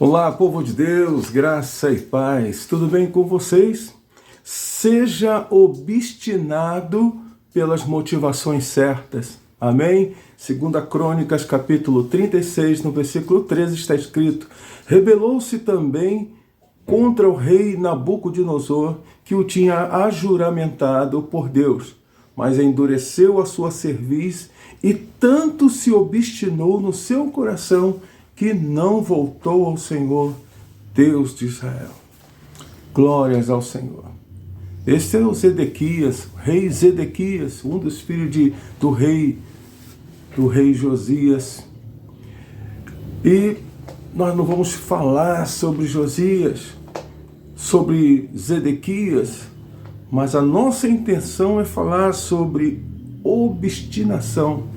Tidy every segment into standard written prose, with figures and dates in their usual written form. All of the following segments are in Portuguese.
Olá, povo de Deus, graça e paz, tudo bem com vocês? Seja obstinado pelas motivações certas, amém? 2 Crônicas, capítulo 36, no versículo 13, está escrito: rebelou-se também contra o rei Nabucodonosor, que o tinha ajuramentado por Deus, mas endureceu a sua cerviz e tanto se obstinou no seu coração que não voltou ao Senhor, Deus de Israel. Glórias ao Senhor. Este é o Zedequias, rei Zedequias, um dos filhos do rei Josias. E nós não vamos falar sobre Josias, sobre Zedequias, mas a nossa intenção é falar sobre obstinação.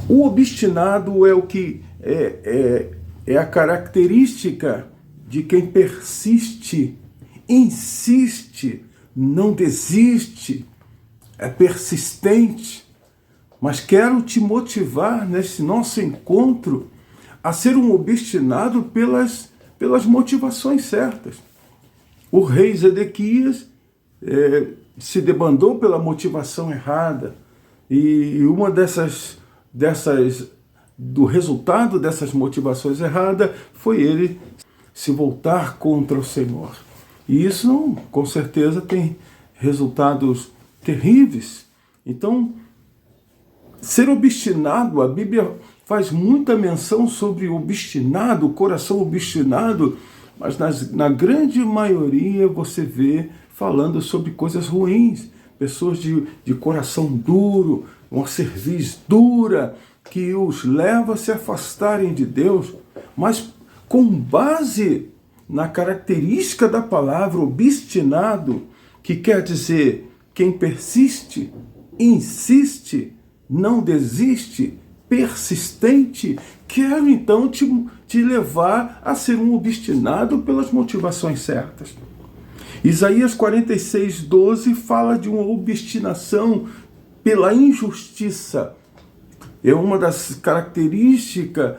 O obstinado é o que é a característica de quem persiste, insiste, não desiste, é persistente. Mas quero te motivar nesse nosso encontro a ser um obstinado pelas motivações certas. O rei Zedequias se debandou pela motivação errada, e uma do resultado dessas motivações erradas foi ele se voltar contra o Senhor. E isso, com certeza, tem resultados terríveis. Então, ser obstinado, a Bíblia faz muita menção sobre obstinado, o coração obstinado, mas na grande maioria você vê falando sobre coisas ruins, pessoas de coração duro, uma cerviz dura, que os leva a se afastarem de Deus, mas com base na característica da palavra obstinado, que quer dizer quem persiste, insiste, não desiste, persistente. Quero então te levar a ser um obstinado pelas motivações certas. Isaías 46:12 fala de uma obstinação pela injustiça. É uma das características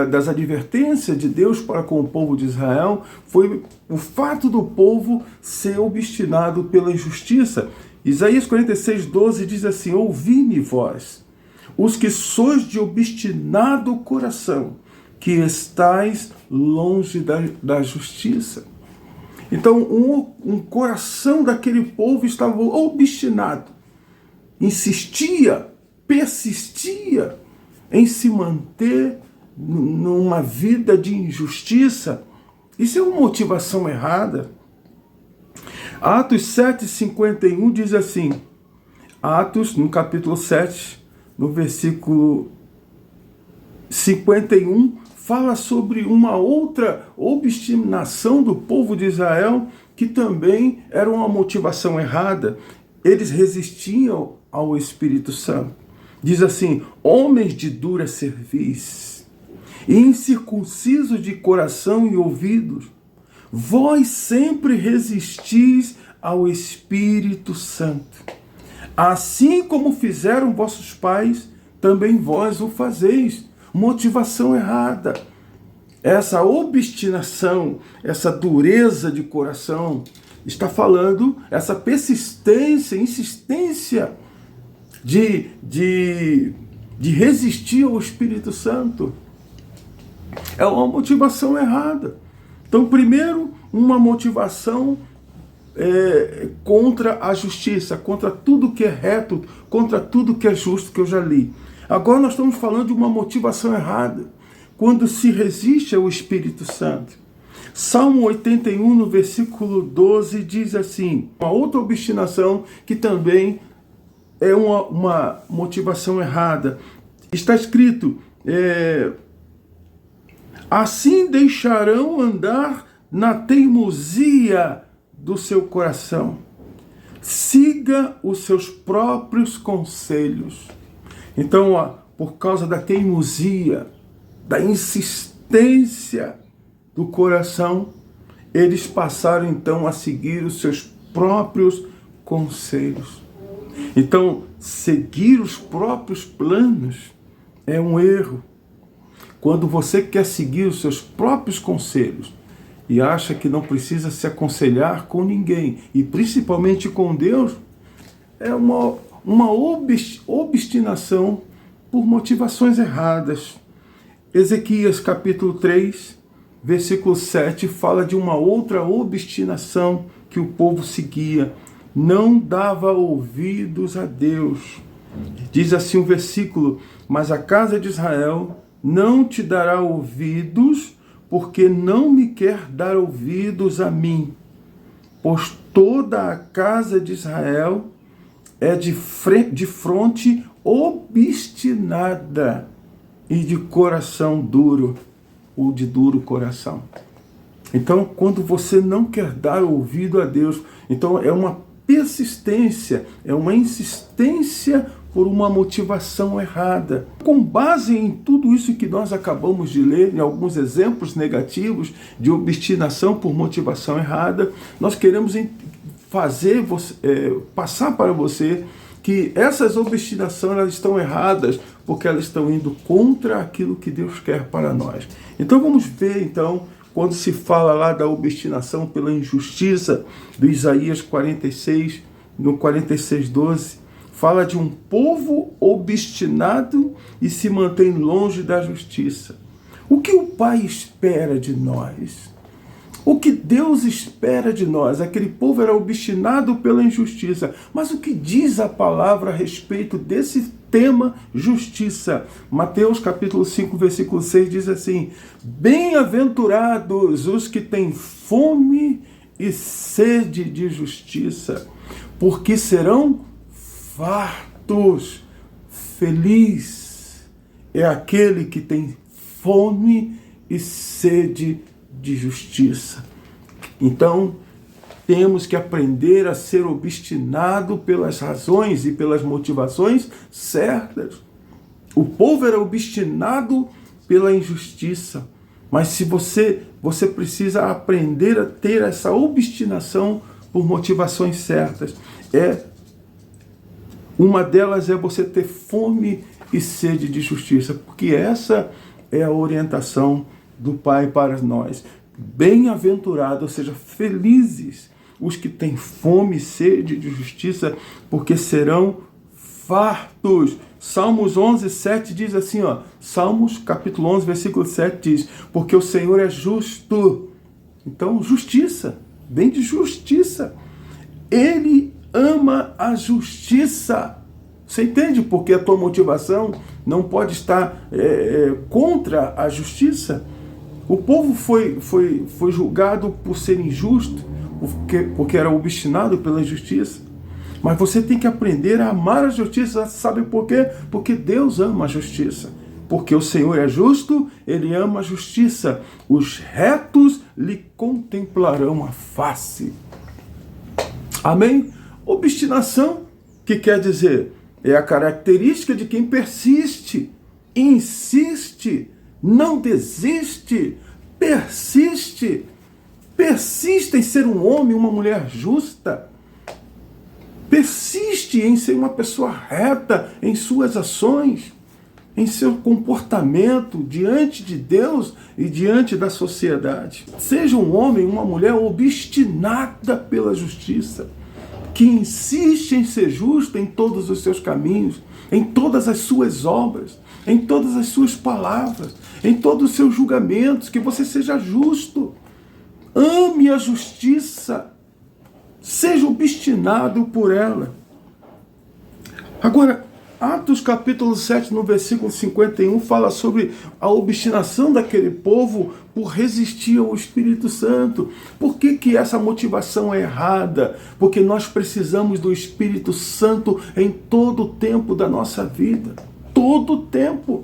das advertências de Deus para com o povo de Israel, foi o fato do povo ser obstinado pela injustiça. Isaías 46:12 diz assim: ouvi-me vós, os que sois de obstinado coração, que estais longe da justiça. Então, um coração daquele povo estava obstinado, insistia, persistia em se manter numa vida de injustiça. Isso é uma motivação errada. Atos 7:51 diz assim, Atos, no capítulo 7, no versículo 51, fala sobre uma outra obstinação do povo de Israel, que também era uma motivação errada. Eles resistiam ao Espírito Santo. Diz assim: homens de dura cerviz, incircuncisos de coração e ouvidos, vós sempre resistis ao Espírito Santo. Assim como fizeram vossos pais, também vós o fazeis. Motivação errada. Essa obstinação, essa dureza de coração, está falando essa persistência, insistência de resistir ao Espírito Santo. É uma motivação errada. Então, primeiro, uma motivação contra a justiça, contra tudo que é reto, contra tudo que é justo, que eu já li. Agora nós estamos falando de uma motivação errada, quando se resiste ao Espírito Santo. Salmo 81, no versículo 12, diz assim, uma outra obstinação que também é uma motivação errada. Está escrito, assim deixarão andar na teimosia do seu coração. Siga os seus próprios conselhos. Então, por causa da teimosia, da insistência do coração, eles passaram então a seguir os seus próprios conselhos. Então, seguir os próprios planos é um erro. quando você quer seguir os seus próprios conselhos e acha que não precisa se aconselhar com ninguém, e principalmente com Deus, é uma obstinação por motivações erradas. Ezequias capítulo 3, versículo 7, fala de uma outra obstinação que o povo seguia. Não dava ouvidos a Deus. Diz assim o versículo: mas a casa de Israel não te dará ouvidos, porque não me quer dar ouvidos a mim. Pois toda a casa de Israel é de fronte obstinada e de coração duro, ou de duro coração. Então, quando você não quer dar ouvido a Deus, então é uma persistência, é uma insistência por uma motivação errada. Com base em tudo isso que nós acabamos de ler, em alguns exemplos negativos de obstinação por motivação errada, nós queremos fazer passar para você que essas obstinações elas estão erradas, porque elas estão indo contra aquilo que Deus quer para nós. Então vamos ver, quando se fala lá da obstinação pela injustiça, do Isaías 46, no 46:12, fala de um povo obstinado e se mantém longe da justiça. O que o Pai espera de nós? O que Deus espera de nós? Aquele povo era obstinado pela injustiça. Mas o que diz a palavra a respeito desse tema justiça? Mateus capítulo 5, versículo 6 diz assim: bem-aventurados os que têm fome e sede de justiça, porque serão fartos. Feliz é aquele que tem fome e sede de justiça. Então, temos que aprender a ser obstinado pelas razões e pelas motivações certas. O povo era obstinado pela injustiça, mas se você precisa aprender a ter essa obstinação por motivações certas. Uma delas é você ter fome e sede de justiça, porque essa é a orientação do Pai para nós. Bem-aventurados, ou seja, felizes os que têm fome e sede de justiça, porque serão fartos. Salmos 11, 7 diz assim, Salmos capítulo 11, versículo 7 diz: porque o Senhor é justo. Então, justiça, vem de justiça. Ele ama a justiça. Você entende porque a tua motivação não pode estar contra a justiça? O povo foi julgado por ser injusto, porque era obstinado pela injustiça. Mas você tem que aprender a amar a justiça. Sabe por quê? Porque Deus ama a justiça. Porque o Senhor é justo, Ele ama a justiça. Os retos lhe contemplarão a face. Amém? Obstinação, que quer dizer, é a característica de quem persiste, insiste, não desiste, persiste em ser um homem, uma mulher justa, persiste em ser uma pessoa reta em suas ações, em seu comportamento diante de Deus e diante da sociedade. Seja um homem, uma mulher obstinada pela justiça, que insiste em ser justo em todos os seus caminhos, em todas as suas obras, em todas as suas palavras, em todos os seus julgamentos, que você seja justo. Ame a justiça. Seja obstinado por ela. Agora, Atos capítulo 7, no versículo 51, fala sobre a obstinação daquele povo por resistir ao Espírito Santo. Por que essa motivação é errada? Porque nós precisamos do Espírito Santo em todo o tempo da nossa vida. Todo o tempo.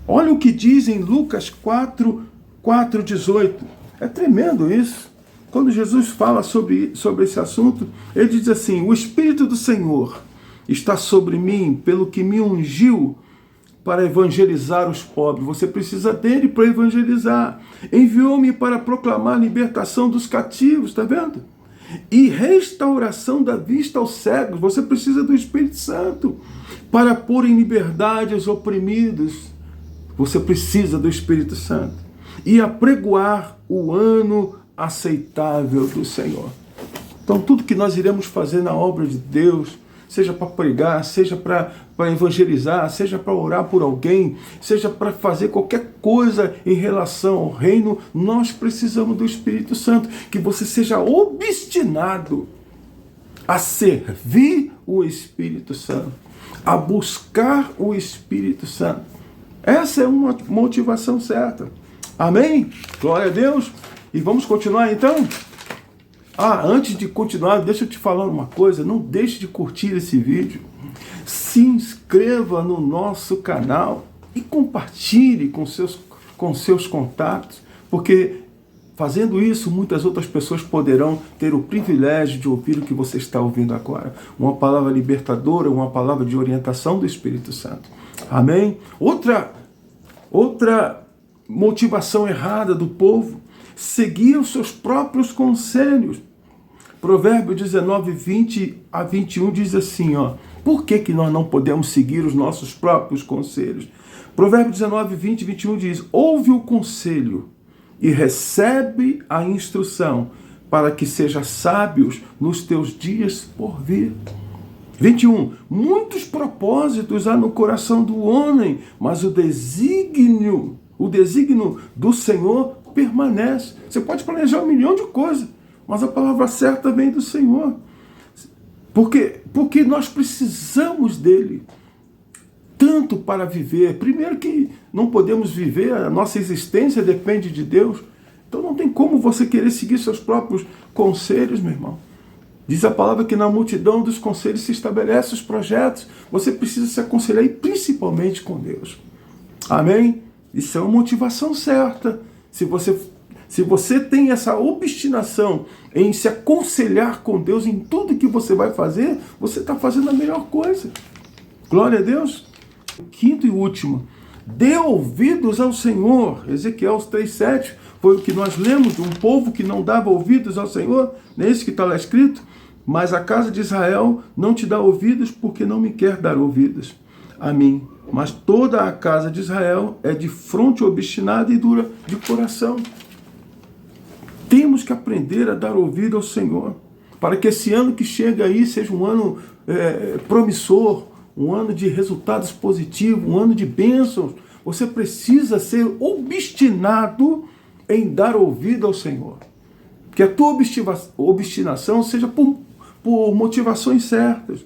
Olha o que diz em Lucas 4:18. É tremendo isso. Quando Jesus fala sobre esse assunto, ele diz assim: o Espírito do Senhor está sobre mim, pelo que me ungiu para evangelizar os pobres. Você precisa dele para evangelizar. Enviou-me para proclamar a libertação dos cativos, está vendo? E restauração da vista aos cegos. Você precisa do Espírito Santo para pôr em liberdade os oprimidos, Você precisa do Espírito Santo. E apregoar o ano aceitável do Senhor. Então, tudo que nós iremos fazer na obra de Deus, seja para pregar, seja para evangelizar, seja para orar por alguém, seja para fazer qualquer coisa em relação ao reino, nós precisamos do Espírito Santo. Que você seja obstinado a servir o Espírito Santo, a buscar o Espírito Santo. Essa é uma motivação certa. Amém? Glória a Deus. E vamos continuar então? Antes de continuar, deixa eu te falar uma coisa. Não deixe de curtir esse vídeo. Se inscreva no nosso canal e compartilhe com seus contatos, porque fazendo isso, muitas outras pessoas poderão ter o privilégio de ouvir o que você está ouvindo agora. Uma palavra libertadora, uma palavra de orientação do Espírito Santo. Amém? Outra motivação errada do povo: seguir os seus próprios conselhos. Provérbio 19, 20 a 21 diz assim, por que nós não podemos seguir os nossos próprios conselhos? Provérbio 19, 20 e 21 diz: ouve o conselho e recebe a instrução, para que seja sábios nos teus dias por vir. 21. Muitos propósitos há no coração do homem, mas o desígnio do Senhor permanece. Você pode planejar 1 milhão de coisas, mas a palavra certa vem do Senhor. Porque nós precisamos dele tanto para viver. Primeiro que não podemos viver, a nossa existência depende de Deus. Então não tem como você querer seguir seus próprios conselhos, meu irmão. Diz a palavra que na multidão dos conselhos se estabelecem os projetos. Você precisa se aconselhar, e principalmente com Deus. Amém? Isso é uma motivação certa. Se você tem essa obstinação em se aconselhar com Deus em tudo que você vai fazer, você está fazendo a melhor coisa. Glória a Deus. Quinto e último: dê ouvidos ao Senhor. Ezequiel 3,7 foi o que nós lemos, de um povo que não dava ouvidos ao Senhor. Não é isso que está lá escrito? Mas a casa de Israel não te dá ouvidos, porque não me quer dar ouvidos a mim. Mas toda a casa de Israel é de fronte obstinada e dura de coração. Temos que aprender a dar ouvido ao Senhor, para que esse ano que chega aí seja um ano promissor, um ano de resultados positivos, um ano de bênçãos. Você precisa ser obstinado em dar ouvido ao Senhor. Que a tua obstinação seja por motivações certas.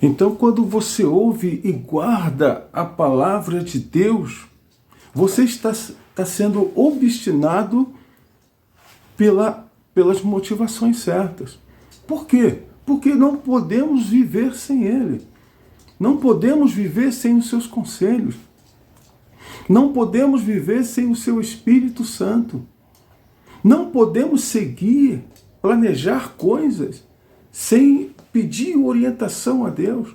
Então, quando você ouve e guarda a palavra de Deus, você está sendo obstinado pelas motivações certas. Por quê? Porque não podemos viver sem Ele. Não podemos viver sem os seus conselhos. Não podemos viver sem o seu Espírito Santo. Não podemos seguir, planejar coisas sem pedir orientação a Deus.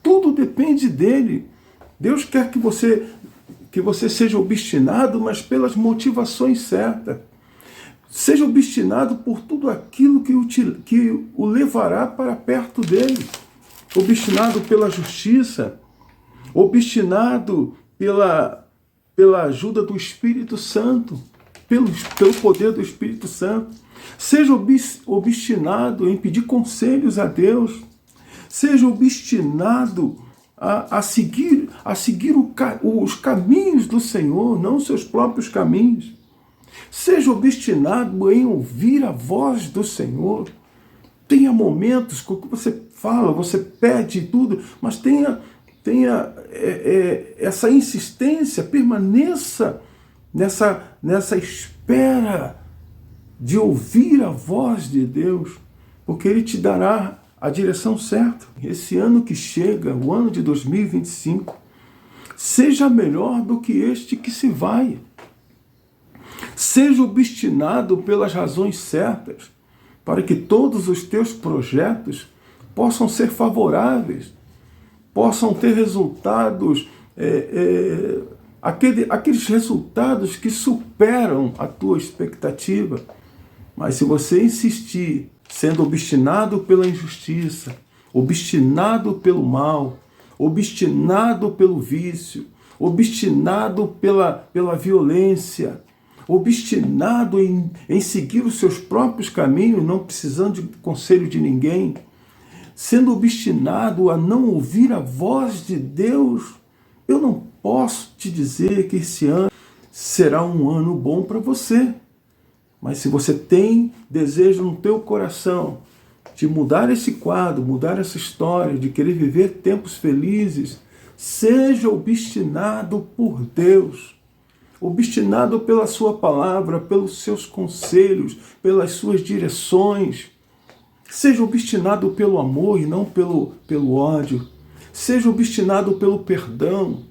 Tudo depende dele. Deus quer que você seja obstinado, mas pelas motivações certas. Seja obstinado por tudo aquilo que o levará para perto dele. Obstinado pela justiça, obstinado pela ajuda do Espírito Santo, pelo poder do Espírito Santo. Seja obstinado em pedir conselhos a Deus. Seja obstinado a seguir os caminhos do Senhor, não os seus próprios caminhos. Seja obstinado em ouvir a voz do Senhor. Tenha momentos com que você fala, você pede tudo, mas tenha essa insistência, permaneça nessa espera de ouvir a voz de Deus, porque Ele te dará a direção certa. Esse ano que chega, o ano de 2025, seja melhor do que este que se vai. Seja obstinado pelas razões certas, para que todos os teus projetos possam ser favoráveis, possam ter resultados, aqueles resultados que superam a tua expectativa. Mas se você insistir, sendo obstinado pela injustiça, obstinado pelo mal, obstinado pelo vício, obstinado pela violência, obstinado em seguir os seus próprios caminhos, não precisando de conselho de ninguém, sendo obstinado a não ouvir a voz de Deus, eu não posso te dizer que esse ano será um ano bom para você. Mas se você tem desejo no teu coração de mudar esse quadro, mudar essa história, de querer viver tempos felizes, seja obstinado por Deus, obstinado pela sua palavra, pelos seus conselhos, pelas suas direções. Seja obstinado pelo amor e não pelo ódio. Seja obstinado pelo perdão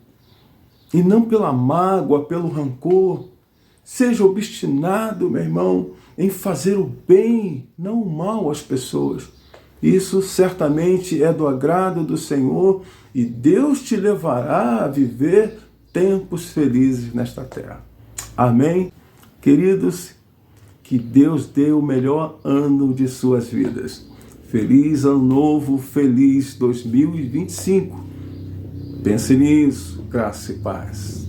e não pela mágoa, pelo rancor. Seja obstinado, meu irmão, em fazer o bem, não o mal às pessoas. Isso certamente é do agrado do Senhor e Deus te levará a viver tempos felizes nesta terra. Amém? Queridos, que Deus dê o melhor ano de suas vidas. Feliz ano novo, feliz 2025. Pense nisso, graça e paz.